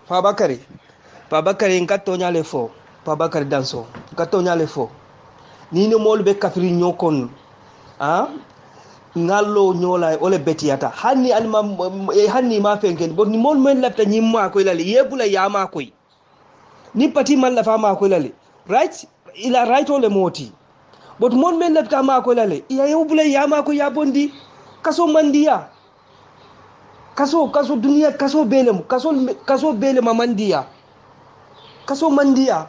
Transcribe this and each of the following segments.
Fabakari Fabakari nkato nyale fo Fabakari danso nkato nyale fo ni ne mol be kafiri nyokon ah ngallo nyola ole betiyata hanni alma hanni ma fenken bo ni mol men lafta nyimma ko ilali yebula yama koy ni pati man lafa ma ko ilali right ila right ole moti but mol men lafta ma ko ilali ya yebula yama ko ya bondi kaso mandiya kaso duniya kaso belem kaso belem mandiya kaso mandiya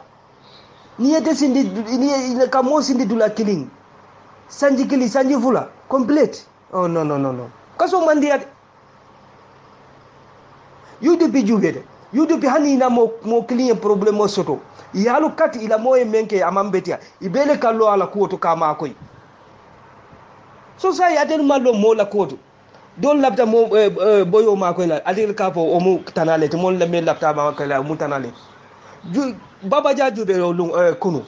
ni yete sindi ni kamo sindi dula killing sanji kili sanji fula complete oh no kaso mandiya UDP jubede UDP hani na mo killing problem soto yalu kati ila moye menke amambetia ibele kallo ala kuoto kama koy so say atel mallo mo la kuoto don labta mo boyo ma koy la atel kapo o mu tanale te mon la me labta ma koy la mu tanale baba ja jube lo kunu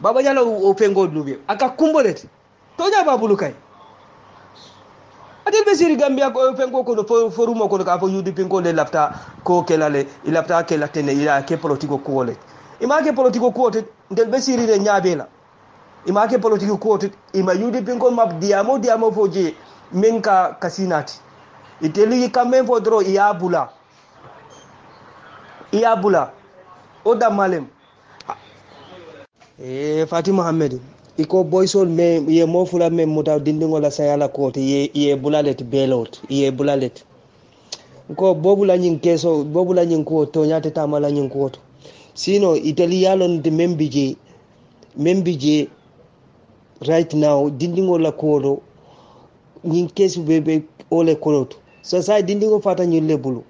baba ja o fengo dube aka kumbolete to ja babulu kay atel be siri gambia ko fengo ko forumo ko ka fo UDP ko le labta ko kelale ilabta kelatene ila ke politiko ko wole imake politiko ko te del be siri de nyaabela imake politiko ko te ima UDP ko map diamo foje menka kasinati iteli kamem fo dro iyabula oda malem Fatih Mohammed iko boysol me ye mo fula me muta dindingo la sayala ko te ye bulalet belot ye bulalet ko bobula nyin keso bobula nyin ko to nyate tamala nyin ko to sino italiano de membije right now dindingo la ko nyin kesu bebe ole kolot so sai dindingo fata nyin lebulu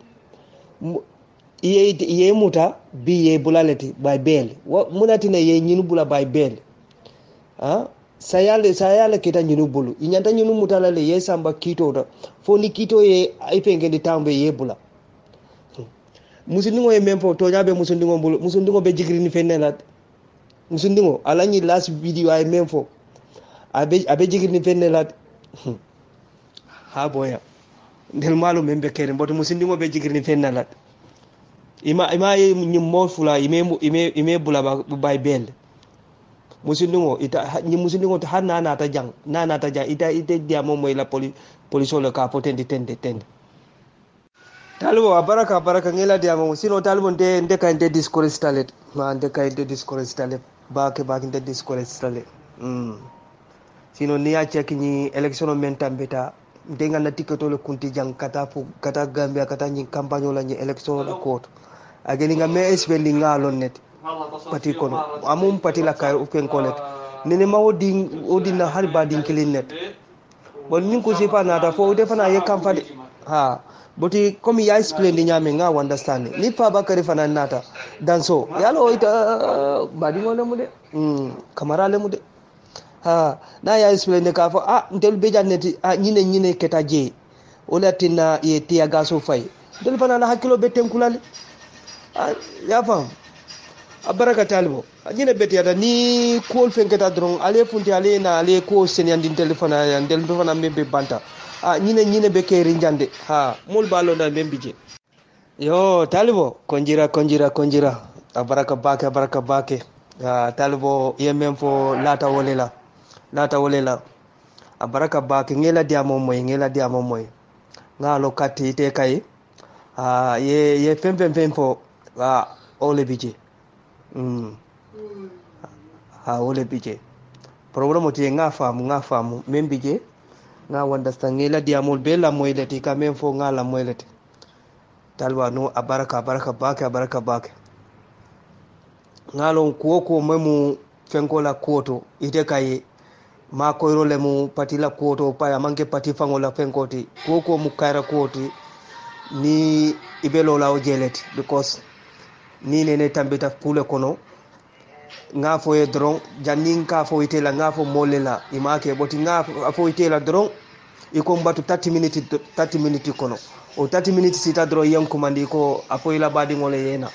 ye muta bi ye bulaleti by bel munati na ye nyinu bula by bel sayale kita nyinu bulu inyanta nyinu mutala le ye samba kito da foni kito ye ipenge di tambe ye bula musundingo ye mempo to nyabe musundingo bulu musundingo be jigri ni fenelat musundingo alani last video ay mempo abe jigri ni fenelat ha boya ndel malu membe kere mboto musundingo be jigri ni fenelat ima nyim mo fula ime bula bay bel musundingo ita nyim musundingo to har nana ta jang ita dia mo moy la police le ka potende tende talbo baraka ngela dia mo sino talbo nde ka nde discourage talet ma nde ka nde discourage talet ba nde discourage talet sino ni ya check ni election men tambeta ndenga na tiketo le kunti jang kata Gambia kata nyi campagne la nyi election la court ageni nga me espeli nga lonnet pati kono amum pati la kay fen konet nene ma odi na har ba din klinet bon nin ko sifa na da fo defana ye kamfade boti comme ya explain di nyame nga understand ni pa bakari fana nata danso yalo ita badi ngone mu de kamara le mu de na ya explain de ka fo ntel be janneti nyine keta je olatina ye tiya gaso fay del fana la hakilo be tenkulale ya fam abaraka talbo nyine betiyata ni ko fenketa dron ale funti ale na ale ko senyandi telephone ya del fana membe banta nyine be keri njande mul balo na membije yo talbo konjira abaraka bake talbo yemem fo lata wolela abaraka bake ngela diamo moy ngalo katti te kay ye fem fo ole bije ole bije problème ti nga famu membije nga understand ngela diamol be la moyleti ka même fo nga la moyleti talwa no abaraka bake ngalo ko memu fenko la koto ite kay ma koyro le mu pati la koto pa ya manke pati fango la fenkoti ko mu kaira koti ni ibelo la ojeleti because ni nene tambita kule kono nga fo e dron jannin ka fo itela nga fo molela imake boti nga fo itela dron iko mbatu 30 minutes kono o 30 minutes sita dron yan kumandi ko afo ila badi ngole yena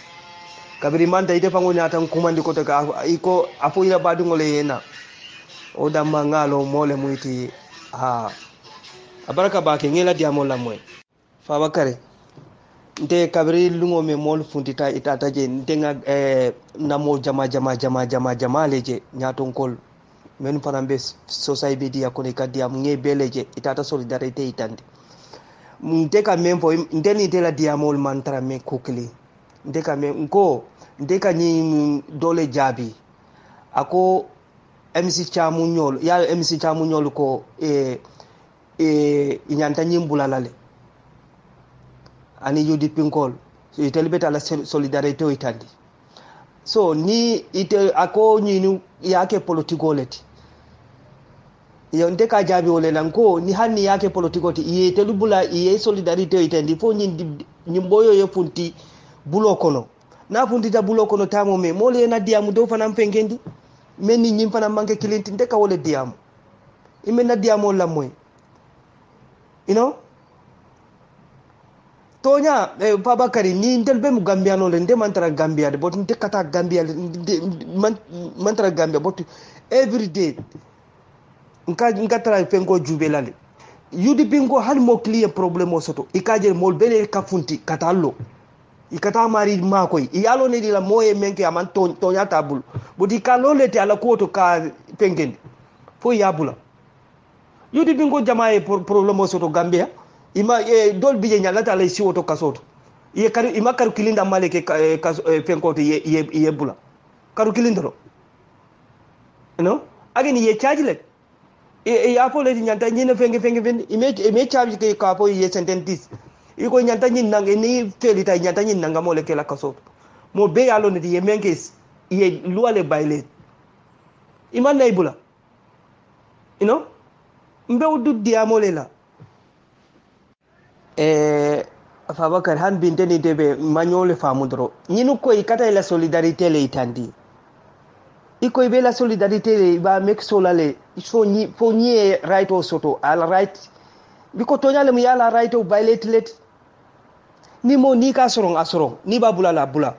kabiri manda ite fango nyata kumandi ko to ka iko afo ila badi ngole yena o da mangalo mole muiti abaraka bake ngela diamo la moy fa bakare nte kabri lungo me mol funtita itata je ntenga namo jama leje nyaton kol men farambe society dia ko ka dia nge beleje itata solidarité itande nte ka mempo ndeni tela dia mol mantra me kukli nte ka me nko nte ka ni dole jabi ako MC Chamunyol ya MC Chamunyol ko inyanta nyimbulalale ani UDP nkol so itelibeta la solidarité itandi so ni ite ako nyinu yake politiko leti yo ndeka jabi ole lanko ni hanni yake politiko ti iye telubula iye solidarité itandi fo nyimboyo ye funti bulo kono na funti ta bulo kono tamo me mole na diamu do fana mpengendi meni nyim fana manke kilinti ndeka wole diamu imena diamu la moy you know tonya Babakari ni ndel be mu Gambia no le nde mantara Gambia de bot nte kata Gambia mantara Gambia bot every day nka tara penko jubelale UDP ngo hal mo clear problème o soto ikaje mol bele ka funti katallo ikata mari makoy iyalo ne dila moye menke aman tonya tabul boti kalo lete ala koto ka pengen fo yabula UDP ngo jamae problème o soto Gambia ima dol bije nyalata lay siwoto kasoto ye karu ima karu kilinda maleke penkoto ye bula karu kilindro no ageni ye charge le ya fo le nyanta nyina fenge ime charge ke ka fo ye sententis iko nyanta nyin nang ni felita nyanta nyin nanga moleke la kasoto mo be yalo ne ye menkes ye luale baile ima naibula you know mbe udu diamole la Fabakar han binteni debe magnole famudro nyinu ko ikata la solidarité le itandi iko ibe la solidarité le ba mek solale so ni fo ni right o soto al right biko tonya le mu yala right o violate let ni mo ni ka sorong asoro ni ba bula la bula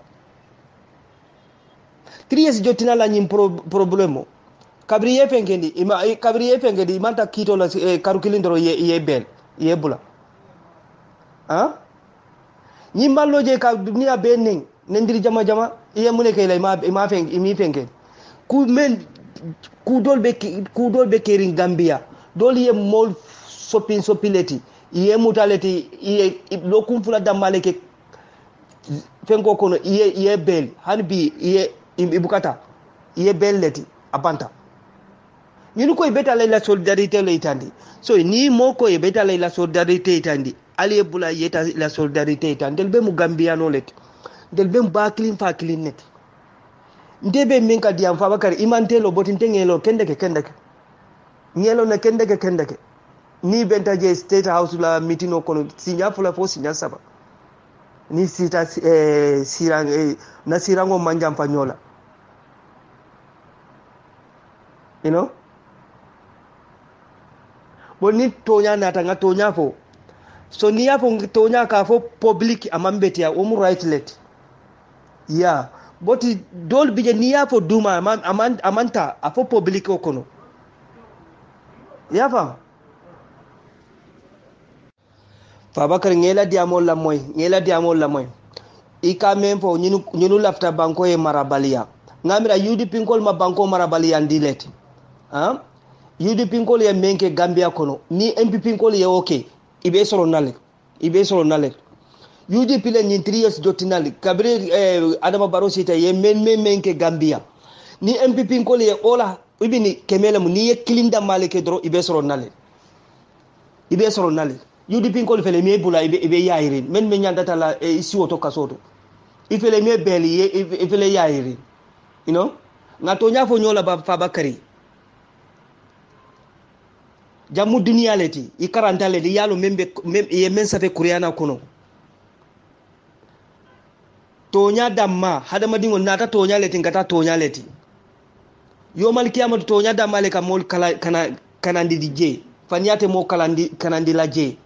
kriye jotina la nyim problemo kabriye pengendi manta kito la karukilindro ye bel ye bula ni mallo je ka dunia benning nendiri jama iye mune kay lay ma fenge ku dol be kerin Gambia dol ye mol sopileti iye mutaleti iye lokum fula damale ke fengo kono iye bel hanbi iye ibukata iye bel leti abanta ni ko beta la solidarité le itandi so ni moko e beta la solidarité itandi ali bula yeta la solidarité itandi del be mu Gambiano let del be ba clean fa clean net ndebe min ka diam fa bakari imantelo botin tengelo kendeke ngelo na kendeke ni benta je state house la mitino kono sinya fula fo sinya saba ni sita na sirango manjam fanyola you know boni tonya na tanga tonya fo so ni yapo tonya ka fo public amambeti ya omu right let yeah boti dol bije ni yapo duma amanta afo public okono yafa Fabakar ngela diamol la moy ika mempo nyinu lafta banko e marabalia ngamira UDP ngol ma banko marabalia ndilet UDP ngol ye menke Gambia kono ni MPP ngol ye okay ibe soro nale UDP le ni 3 years dotinali kabri Adama Barrow sita ye menke Gambia ni MPP ngol ye ola ibini kemela mu ni ye kilinda maleke dro ibe soro nale UDP ngol fele me bula ibe yairin men me nyandata la isi woto kasoto ifele me beli ifele yairin you know ngatonya fo nyola ba Fabakari jamu dunia leti ikaranta leti yalo membe ye mensa fe kuriana kono tonya damma hada madingo nata tonya leti ngata tonya leti yo malkiyama tonya damma le kamol kana ndi je fanyate mo kanandi la je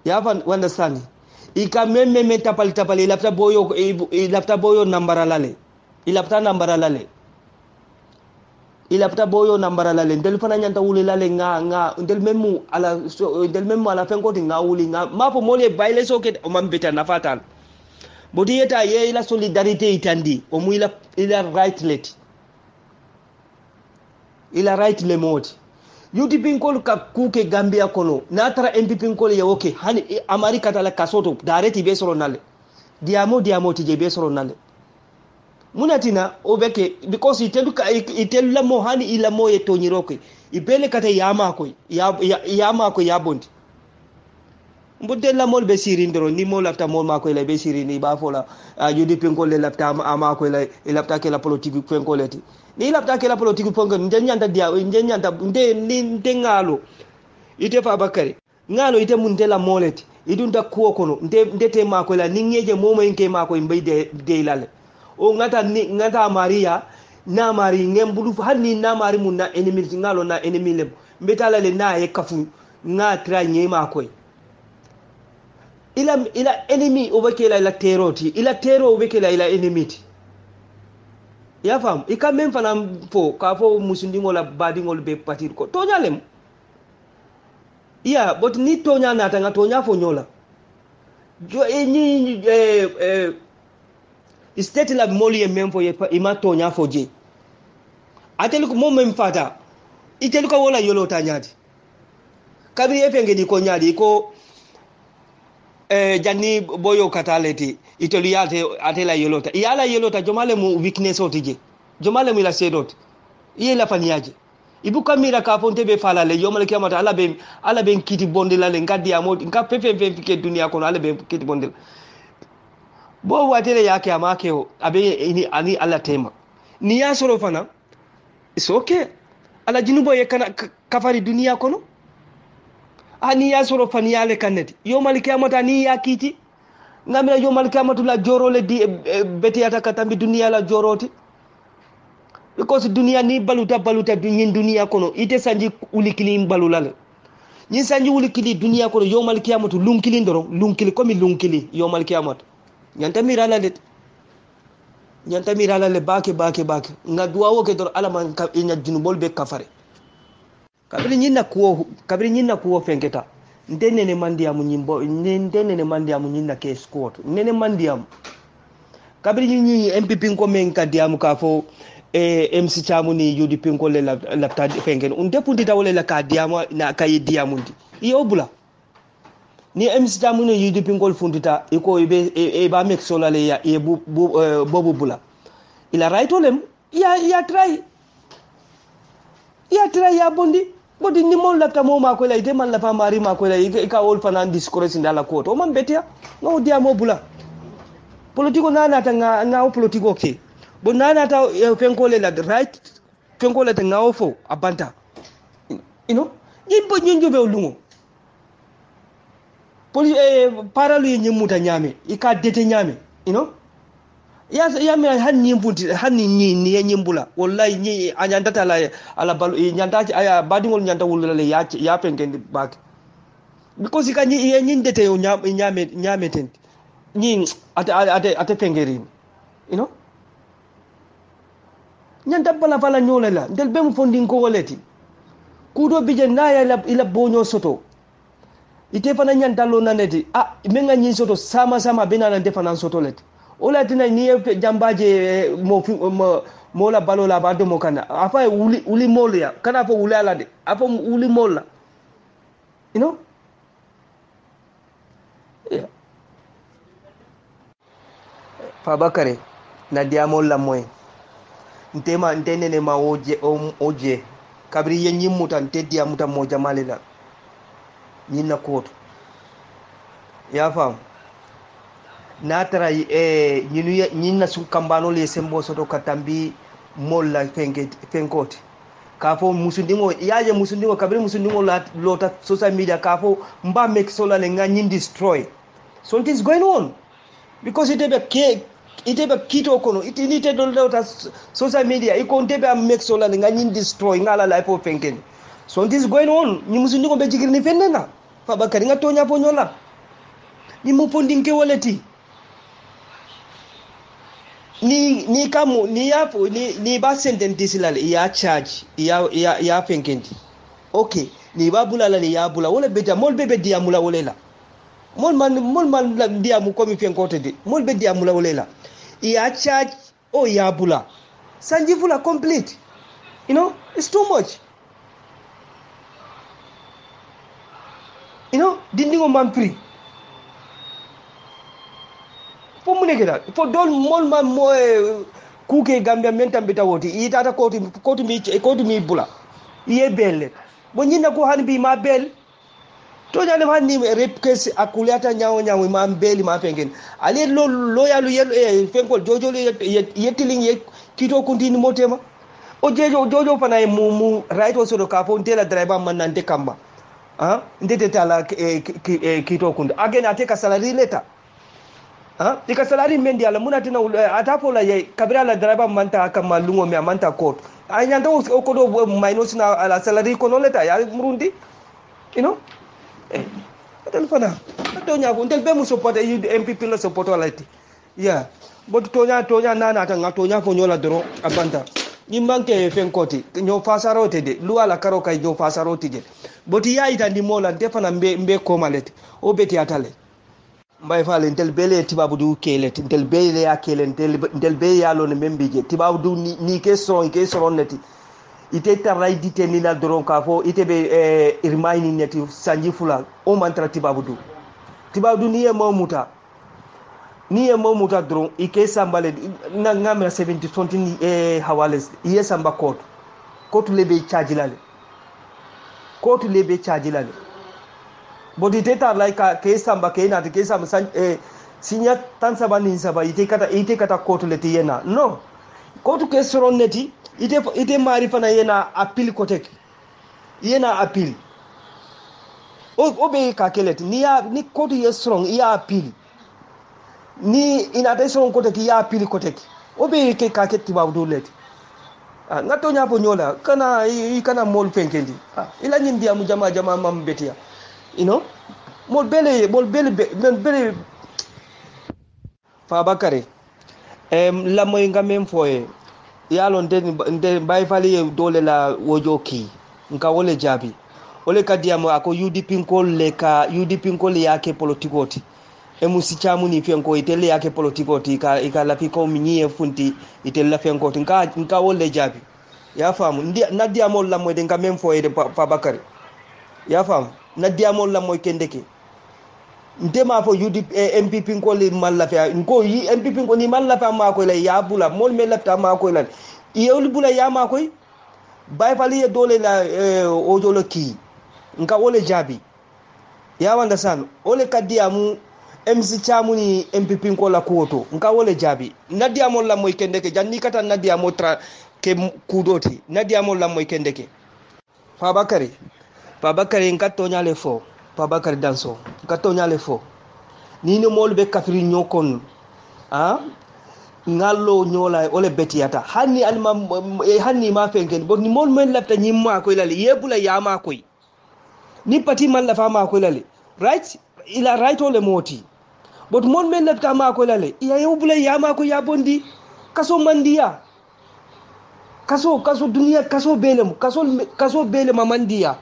ya fan understand ika meme tapali lafta boyo nambara lale ilafta nambara lale ilapta boyo nambara la le ndel fana nyanta wuli la le nga ndel memu ala fenko ti nga wuli nga mapo mole baile soke o mambeta na fatal bodi yeta ye ila solidarité itandi o mu ila right let ila right le moti yuti pinkol ka kuke Gambia kono natara MP pinkol ye oke hani Amerika tala kasoto dareti be soro nale diamo tije be soro nale munatina obeke because itelu la mo hani ila mo ye tonyiroke ibele kata yama ko yabondi mbudde la mol be sirindoro ni mo lafta mo ma ko la be sirini ba fola yudi pinkol le lafta ama ko la lafta ke la politique pinkol leti ni lafta ke la politique pinkol njenyanta dia njenyanta nde ngalo ite fa bakari ngalo ite munte la moleti idunta kuo kono ndete ma ko la ningeje momo enke ma ko imbe de lale o ngata maria na mari ngembulu hanni na mari mun na enemy ngalo na enemy lem mbetala le na e kafu nga tra nyema koy ila enemy obekela ila teroti ila tero obekela ila enemy ti ya fam ika même fana fo ka fo musundingo la badingo be patir ko to nyalem ya bot ni to nya na tanga to nya fo nyola jo ni state la moli e même fo ima to nya fo je atelu ko mom même fata itelu ko wala yolo ta nyaadi kabri e fenge di ko nyaadi ko janni boyo kataleti itelu yate atela yolota yala yolota jomale mu weakness otije jomale mu la sedot iye la faniyaje ibu kamira ka fonte be falale yomale kiyamata ala be kiti bondela le ngadi amodi nka pepe ke dunia kono ala be kiti bondela bo watele yake amake o abe ani ala tema ni ya soro fana it's okay ala jinubo ye kana kafari dunia kono ani ya soro fani yale kaneti yo maliki amata ni ya kiti ngamira yo maliki amatu la jorole di beti ata katambi dunia la joroti because dunia ni baluta nyin dunia kono ite sanji ulikili balulale nyin sanji ulikili dunia kono yo maliki amatu lunkili ndoro lunkili komi lunkili yo maliki amatu nyanta mirala le bake nga duwa woke dor alaman ka inya junubol be kafare kabiri nyinna kuwo fenketa ndenene mandiamu nyimbo ndenene mandiamu nyinna ke squat nene mandiamu kabiri nyinyi MPP ko men kadiamu ka fo MC chamu ni yudi pinko le la ta fenken depundi tawle la kadiamu na kay diamu ndi yobula ni MC chamu ni yudi pinko fundita iko e ba mek solale ya e bobu bula ila right olem ya try ya bondi bodi ni mon la tamo ma ko la ide man la pa mari ma ko la ka wol fanan discourse ndala ko to man betia no dia mo bula politiko nana ta nga politiko ke bo nana ta fenko le la right fenko le ta nga ofo abanta nyimbo nyinjo be lungo paralu nyimuta nyame ika dete nyame ya me hanni mbuti hanni ni nyimbula wallahi ni anyanda tala ala balu nyanda aya badingol nyanda wulale ya pengen bak because ka ni nyindete yo nyame ten ni ate pengerin nyanda bala nyolela del bem fondin ko woleti kudo bije naya ila bonyo soto ite fana nyanda lo naneti menga nyin soto sama benana defana soto leti ola tina ni jambaje mo la balo la bado mo kana afa uli molia kana fo uli ala de afa uli mola yeah. Fa bakare na diamo la moy ntema ntenene ma oje kabri yen nyimuta ntedia muta mo jamale la nyina koto ya fam natara nyina su kambano le sembo soto katambi molla fenkote kafo musundingo yaje musundingo kabri musundingo lota social media kafo mba make sola le nga nyin destroy something is going on because it be kito kono it need to lota social media iko ndebe make sola le nga nyin destroy ngala life of fenken something is going on ni musundingo be jigiri ni fenena fa bakari nga tonya ponyola ni mupondinke woleti ni kamu ni ba sentence la ya charge ya penkendi okay ni ba bula la ya bula wala be ja mol be diamula wala la mol man la diamu ko mi penkote de mol be diamula wala la ya charge o ya bula sanji fula complete you know it's too much you know dindingo man prix pour mu nekk daal pour dool mool man mooy kuukee Gambia men tambita woti itata koti mi bula iye belle bo nyina ko han bi ma bel to jale han ni rep kes akulata nyaawo ma beli ma pengen ale lo yalu yel fenkol jojo yettiling ye kito kuntini motema o jojo fana mu right o sodo ka fo ndela driver man nante kamba ndete tala kito kundi again ateka salary letter tika salary mendi ala muna tina atapo la ye kabira la driver manta kama lungo me manta court anyanda o kodo minus na ala salary kono leta ya murundi you know telefona tonya ko ndel be mu support MPP la support walati yeah but tonya nana ta ngatonya fo nyola doro abanta ni manke fen koti nyo fasarote de luala karo kay nyo fasarote de but ya itandi mola defana mbe ko malete o beti atale mbay faale ntel bele tibabu du kelet ntel bele ya kelen ntel be ya lo ne membije tibabu du ni ke son neti ite taray dite ni la doron ka fo ite be irmaini neti sanji fula o mantra tibabu du ni e momuta doron ike sambale na ngamra 70 something hawales iye samba kotu lebe charge lale bodi teta like ke samba ke na ke samba sinya tan saba ni saba ite kata kotu leti yena no kotu ke soron neti ite mari fana yena appeal kotek yena appeal o be ka keleti ni kotu ye strong ya appeal ni ina te soron kotek ya appeal kotek o be ke ka keti ba do leti ngato nya po nyola kana mol penkendi ila nyindia mu jama mam betia you know mol bele Fabakary la moy ngamem foye yalo nde bay fali dole la wojoki nka wole jabi ole kadiamo ako UDP nkol yake politikoti musichamu ni fenko itele yake politikoti ka la fiko minye funti itele la fenko nka wole jabi ya famu na diamo la moy de ngamem foye de Fabakary ya famu na diamo la moy kendeke ndema fo UDP MPP ko le malafa ko yi MPP ko ni malafa ma ko le ya bula mol me lafta ma ko le yewli bula ya ma ko bay fali ye dole la ojolo ki nka wole jabi ya wanda san ole kadiamu MC chamu ni MPP ko la kuoto nka wole jabi na diamo la moy kendeke janni kata na diamo tra ke kudoti na diamo la moy kendeke Fabakary nka tonya fo Fabakary Danso katonya le fo ni no mol be kafri nyokon ngalo nyola ole betiata hanni ma fenken bo ni mol men lafta nyimma ko lale yebula ya ma koy ni pati man la fa ma ko lale right ila right ole moti but mol men lafta ma ko lale ya yebula ya ma ko ya bondi kaso mandiya kaso dunia kaso bele mamandiya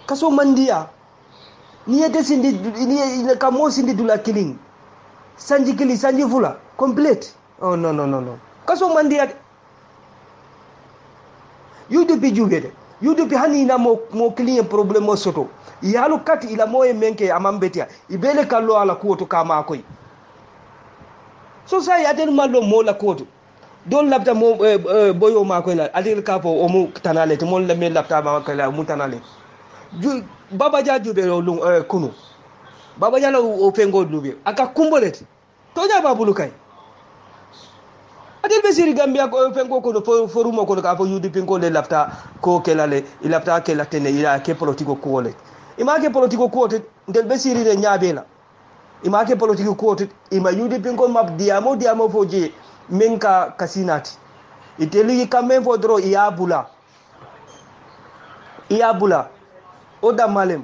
kaso mandiya ni kamo sindi dula killing sanji fula complete oh no kaso mandiya UDP jubede UDP hani na mo killing problem mo soto yalu kati ila moye menke amambetia ibele kallo ala kuoto kama koy so say aden mallo mo la kuoto don labta mo boyo ma koy la adil kapo o mu tanale to mon la me labta ma koy la mu tanale Baba Jah jube kunu Baba Jah la o fengo lube aka kumboleti toja babulu kay adil be siri Gambia ko fengo ko forumo ko ka fo UDP ko le lafta ko kelale ilafta kelatene ila ke politiko ko wole ima ke politiko ko te del be siri de nyaabela ima ke politiko ko te ima UDP ko mab diamo foje menka kasinati iteli kamen fo dro iabula oda malem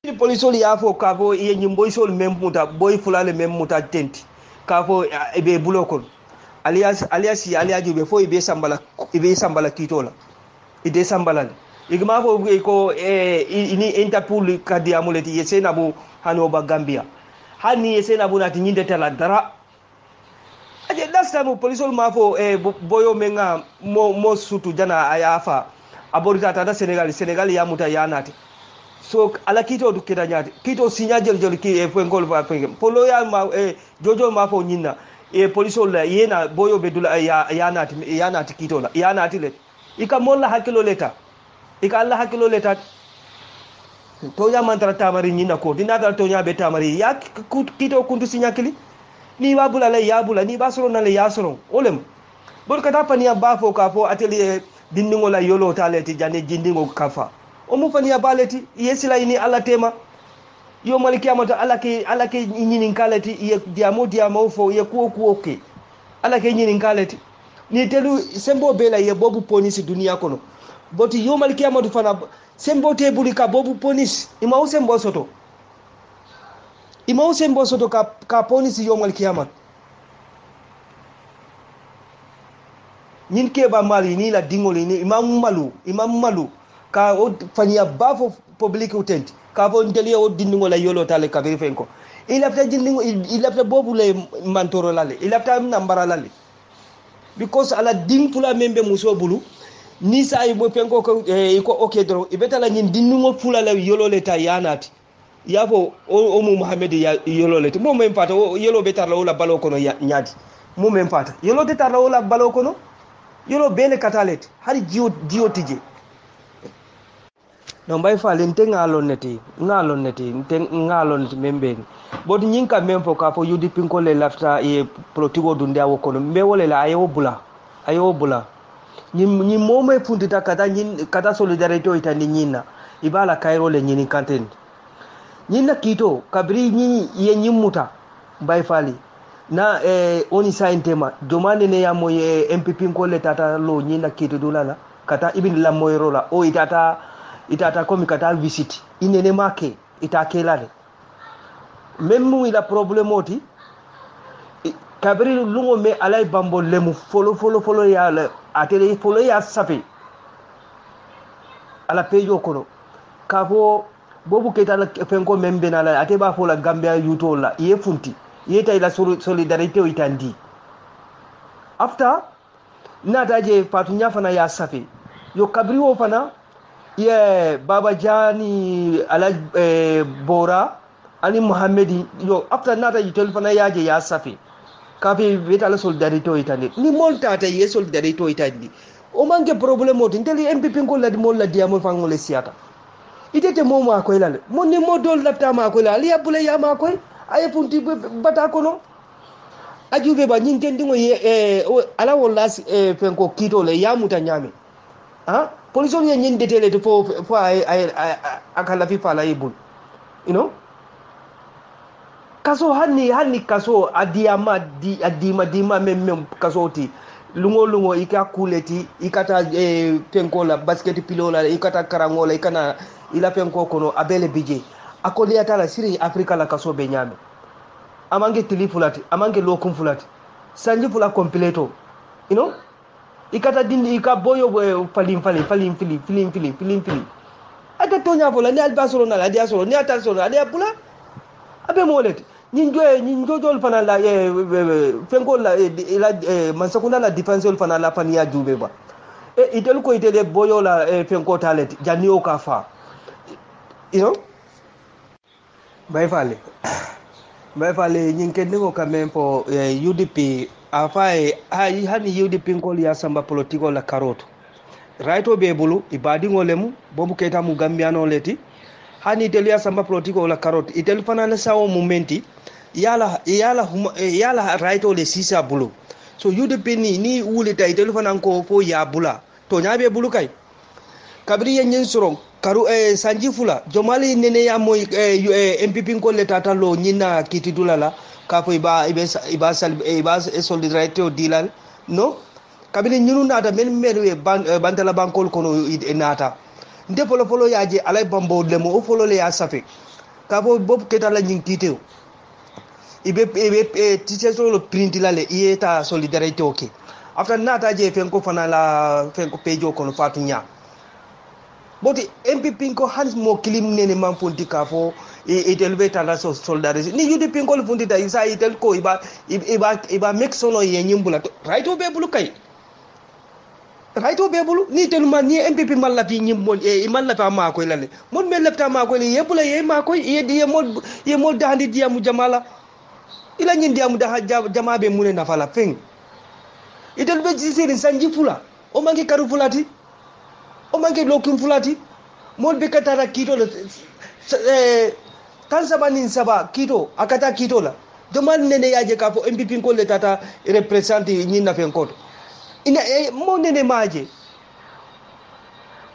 ni polisol ya fo ka fo ye nyimboy sol memmuta boy fulale memmuta tenti ka fo be bulokon alias jube fo ibe sambala kitola ide sambala igma fo ko ini interpol kadi amuleti yesena bu hanoba gambia hani yesena bu nati nyinde tala dara aje last time police ma fo boyo menga mo sutu jana ayafa aborita tada senegal ya muta yanati so ala kito du kida nyati kito sinya jol ki ngol ba polo ya ma jojo ma fo nyinna police la yena boyo be dula yanati kito la yanati le ika molla hakilo leta ika alla hakilo leta to ya mantra tamari nyina ko dinata to nya be tamari ya kito kuntu sinya kili ni wabula le yabula ni basoro na le yasoro olem bor kata paniya bafo ka fo atelier dindingo la yolo taleti jane jindingo kafa o mu faniya baleti yesila ini alla tema yo maliki amata alake nyinin kaleti ye diamo fo ye kuoke alake nyinin kaleti ni telu sembo bela ye bobu ponisi dunia kono boti yo maliki amata fana sembo te bulika bobu ponisi ima usembo soto ka ponisi yo maliki amata nyin ke ba mali ni la dingoli ni imam malu ka o fanya bafo public utent ka fo ndeli o dindingo la yolo tale ka beri fenko ilafta dindingo ilafta bobu le mantoro lale ilafta nambara lale because ala dimpula membe muso bulu ni sa ay bo fenko ko ko okay dro ibeta la nyin dindingo fula la yolo le ta yanati yafo o mu muhammad ya yolo le mo mem fata yolo betar la wala balo kono nyaadi mo mem fata yolo betar la wala balo kono yolo bele katalet hari jiyo tije no mbay fa len te ngalon neti membe bod nyinka mempo ka fo yudi pinko le lafta e protigo dunde awo kono mbe wole la ayo bula nyi momo fundita kata solidarité itani nyina ibala kairo le nyini kanten nyina kito kabri nyi ye nyimuta mbay fali na oni saintema domande ne yamo MPP ko le tata lo nyina kito dulala kata ibin la moyrola o itata komi kata visit inene make itakelale même ila problème oti kabri lungo me alay bambo lemu folo ya atele folo ya safi ala pejo kono kafo bobu ketala fenko membe na la ate ba fola gambia yutola ye funti yeta ila solidarité o itandi after nataje fatunya fana ya safi yo kabri wo fana ye baba jani ala bora ani muhammedi yo after nataje telefona yaje ya safi kafi beta la solidarité o itandi ni molta ta ye solidarité o itandi o manke problème o tinteli MPP ko la mol la diamo fangole siata itete momo akoy lale monni modol lapta ma akoy lale ya bule ya ma akoy ay funti bata kono ajube ba nyin kendingo ye ala wala fenko kito le ya muta nyame ha police on nyin detele to fo ay akala fi pala ibul you know kaso hanni kaso adima mem kaso ti lungo ika kuleti ikata fenko la basket pilola ikata karangola ikana ila fenko kono abele bije akoli atala siri afrika la kaso be nyame amange tilifulati amange lokum fulati sanji fula completo you know ikata dindi ikaboyo falim fili ata tonya bola ni albasoro na la dia soro ni ata soro adia pula abe molet nyinjojol fana la fenko la mansakunda la defenseur fana la fania jube ba itel ko itele boyo la fenko talent janio kafa you know bay fale nyinkendengo kamempo UDP afae hani UDP ngol ya samba politiko la karoto right be bulu ibadi ngolemu bobu keta mu gambiano leti hani telu ya samba politiko la karoto itel fana na sawo momenti yala right le sisa bulu so UDP ni wulita itel fana ko fo ya bula to nyabe bulu kai kabri yen soro karu sanji fula jomali nene ya moy MPP ko le tata lo nyina kitidulala ka fo iba solidarité o dilal no kabini nyunu nata men merwe bantala bankol kono nata nde polo yaje alay bambo lemo o folo le ya safe ka fo bob ketala nyin kiteo ibe teacher solo print la le ieta solidarité ok after nata je fenko fana la fenko pejo kono fatunya boti MPP ko hans mo kilim nene man fonti ka fo itel beta la solidarité ni yudi pinko le fonti da isa itel ko iba make sono ye nyimbula right obe bulu kay right obe bulu ni tel man ni MPP man la fi nyimbon e man la fa ma ko lale mon me lefta ma ko ye bula ye ma ko ye mod dandi diamu jamala ila nyin diamu da jama be mune na fala feng itel be jisiri sanji fula o mangi karu fulati o mangi lokum fulati mod be katara kito kan saba nin saba kito akata kito la doman nene yaje ka fo MPP ko le tata represente nyin na fen koto ina mo nene maje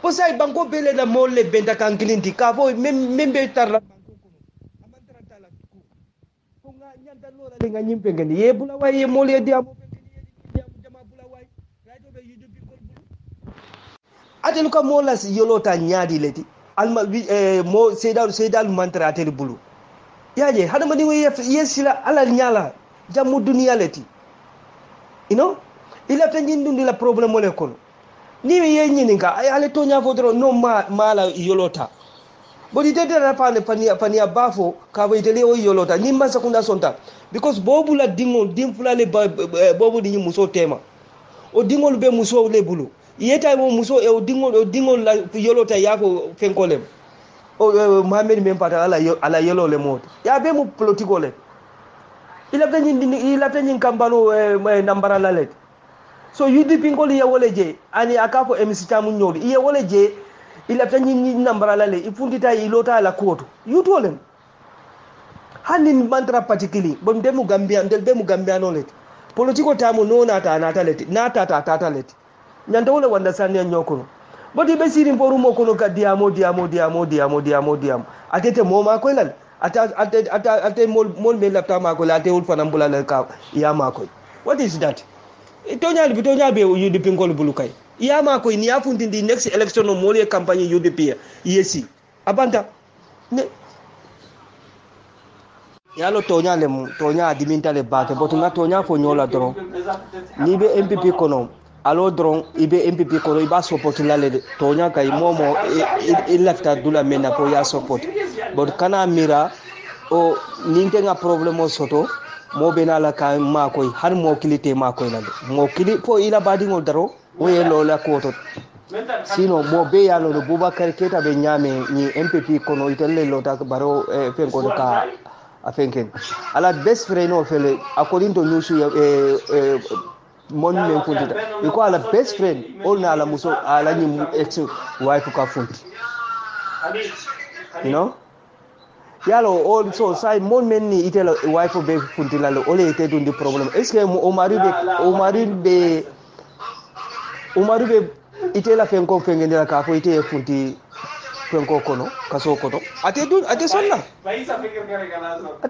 posay banko bele la mo le benda kan kilinti ka fo membe tarla banko ko amantara tala ko nga nyanta lora le nga nyimpe ngani ye bula way ye mo le diamo jama bula way radio be yudu bi ko bulu atel ko mo la yolota nyaadi leti alma mo seydal mantra atel bulu yaje hada mani we yesila ala nyala jamu dunia leti you know ila tanjin dundi la problème le kono ni ye nyininga ay ale tonya fodro no mala yolota bodi tete na pania bafo ka we tele o yolota ni ma sekunda sonta because bobu la dimfula le bobu di muso tema o dingol be muso le bulu yeta mo muso e o dingol la yolota yako fenkolem o Mohamed men pata ala yelo le mot ya be mu politiko le ila tanyin kambano nambara la let so UDP ngoli ya wole je ani akafo MC tamu nyoli ye wole je ila tanyin nambara la le ifundita ilota la koto yutolem hanin mantra particularly bom demu gambia no let politiko tamu no nata let nata let nyanda wole wanda sanya nyokono bodi be sirin foru mo kono ka diamo atete mo ma ko lal ate mol me lapta ma ko la te ul fanam bulal ka ya ma ko what is that tonya be UDP ngol bulu kay ya ma ko ni afundi di next election no mole campagne UDP yesi abanta ne yalo tonya adiminta le bake botunga tonya fo nyola dron ni be MPP kono alo dron ibe MPP kono iba support lale tonya kay momo lefta dula mena po ya support but kana mira o nintenga problemo soto mo bena la ka ma koy har mo kilite ma koy lale mo kili po ila badi ngol daro o ye lola koto sino mo be ya lo Boubacar Keita be nyame ni MPP kono itelle lota baro fen ko ka afenken ala best friend no fele according to news mon men fundita iko ala best friend all na ala muso ala ni ex wife ka funti you know yalo also sai mon men ni itela wife be funti la ole ite dundi problem est ce que Omaru be itela fenko fengendela ka fo ite funti fenko kono kaso koto ate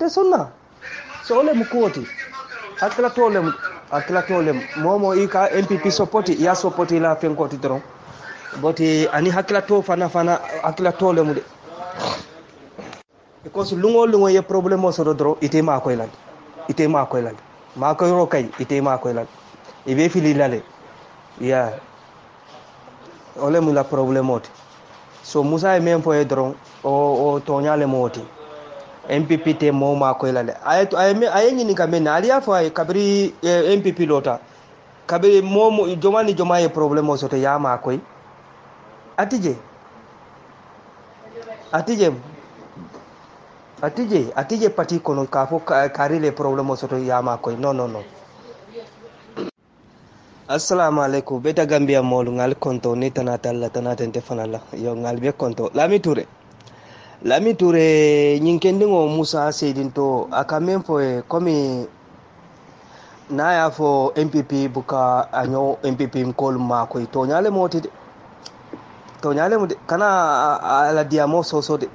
sonna so ole mukoti akla tolem momo ika MPP support ya support la fenko tidron boti ani hakla to fana akla tolem de because lungo ye problème so do ite ma koy lan ma koy ro kay ite ma koy lan ibe fili lale ya ole mu la problème so musa e men foye dron o toñale moti MPP te mo ma koy lale ay nyini kamen aliya fo ay kabri MPP lota kabri mo jomani problème so to ya ma koy atije pati kono ka fo kari le problème so to ya ma koy non assalamu alaikum beta gambia molu ngal konto ni tanata nte fanala yo ngal be konto lami toure nyinkendingo musa seydinto aka men fo komi na ya fo MPP buka anyo MPP mkol ma ko to nyale moti kana ala diamo so de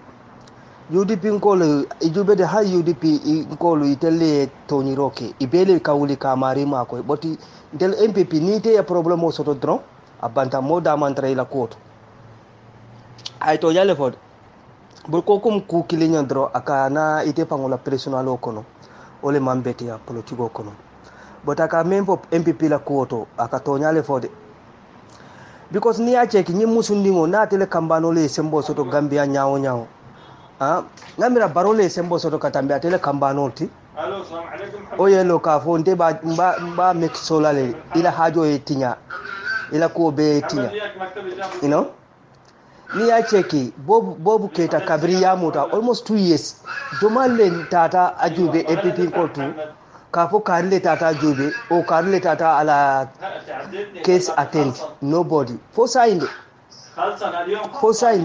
UDP mkol ijube de ha UDP mkol itelle to nyiroke ibele kawuli kamari ma ko boti del MPP ni te ya problème soto dron abanta moda mantra ila koto ay to yale fod bul ko kum ku kilinya dro aka na ite pangola personal kono ole mambeti ya politiko kono botaka mempo MPP la kuoto akatonyale fode because ni ache ki nyimu sundingo na tele kambano le sembo soto Gambia nyao ngamira barole sembo soto katambia tele kambano ti oyelo ka fo nte ba mek solale ila hajo e tinya ila ko be tinya you know ni ache ki bobu keta kabriya muta almost 2 years domalle tata ajube MPP ko tu kafo karle tata jube o karle tata ala case attend nobody fosa inde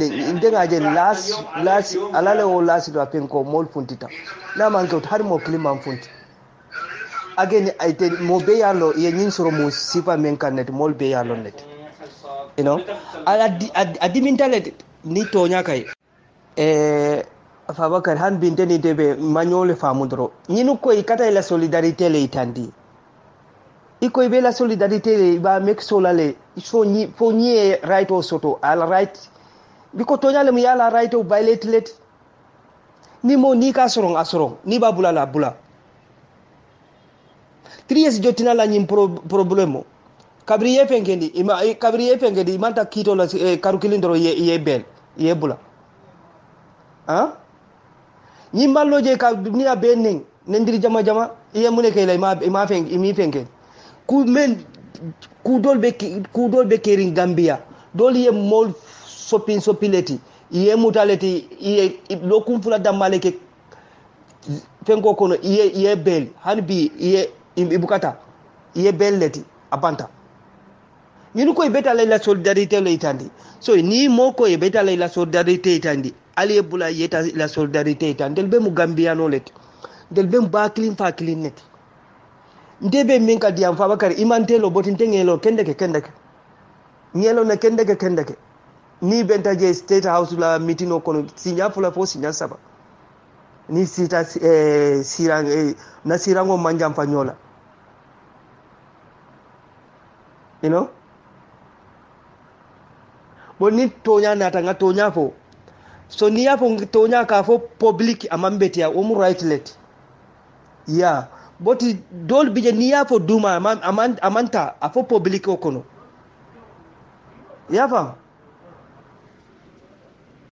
indenga je last alale o last do penko mol funtita na manke har mo klima funti again aite mo be yalo ye nyin soro mo sifa men kanet mol be yalo net you know adimintale ni tonya kai Fabakar han binteni debe magnole famudro nyinu ko ikata la solidarité le itandi iko ibe la solidarité le ba mek solale so ni fo ni right o soto al right biko tonya le mi yala right o violate let ni mo ni ka sorong asorong ni ba bula la bula 3 years jotina la nyim problemo kabriye pengendi imanta kito la karukilindro ye bel ye bula ni mallo je ka dunia benning nendiri jama iye mune kay lay ma fengen ku dol be kerin Gambia dol ye mol sopileti iye mutaleti iye lokum fula damale ke fengo kono iye bel hanbi iye ibukata iye belleti abanta ni ko beta la solidarité le itandi so ni moko e beta la solidarité itandi ali bula yeta la solidarité itandi del be mu Gambiano let del be ba clean fa clean net ndebe min ka diam fa bakari imantelo botin tengelo kendeke nyelo na kendeke ni benta je state house la mitino kono sinya fula fo sinya saba ni sita na sirango manjam fanyola you know boni tonya na tanga tonya fo so ni hapo tonya ka fo public amambeti ya right let yeah boti dol bije ni hapo duma amanta afo public okono yeah fam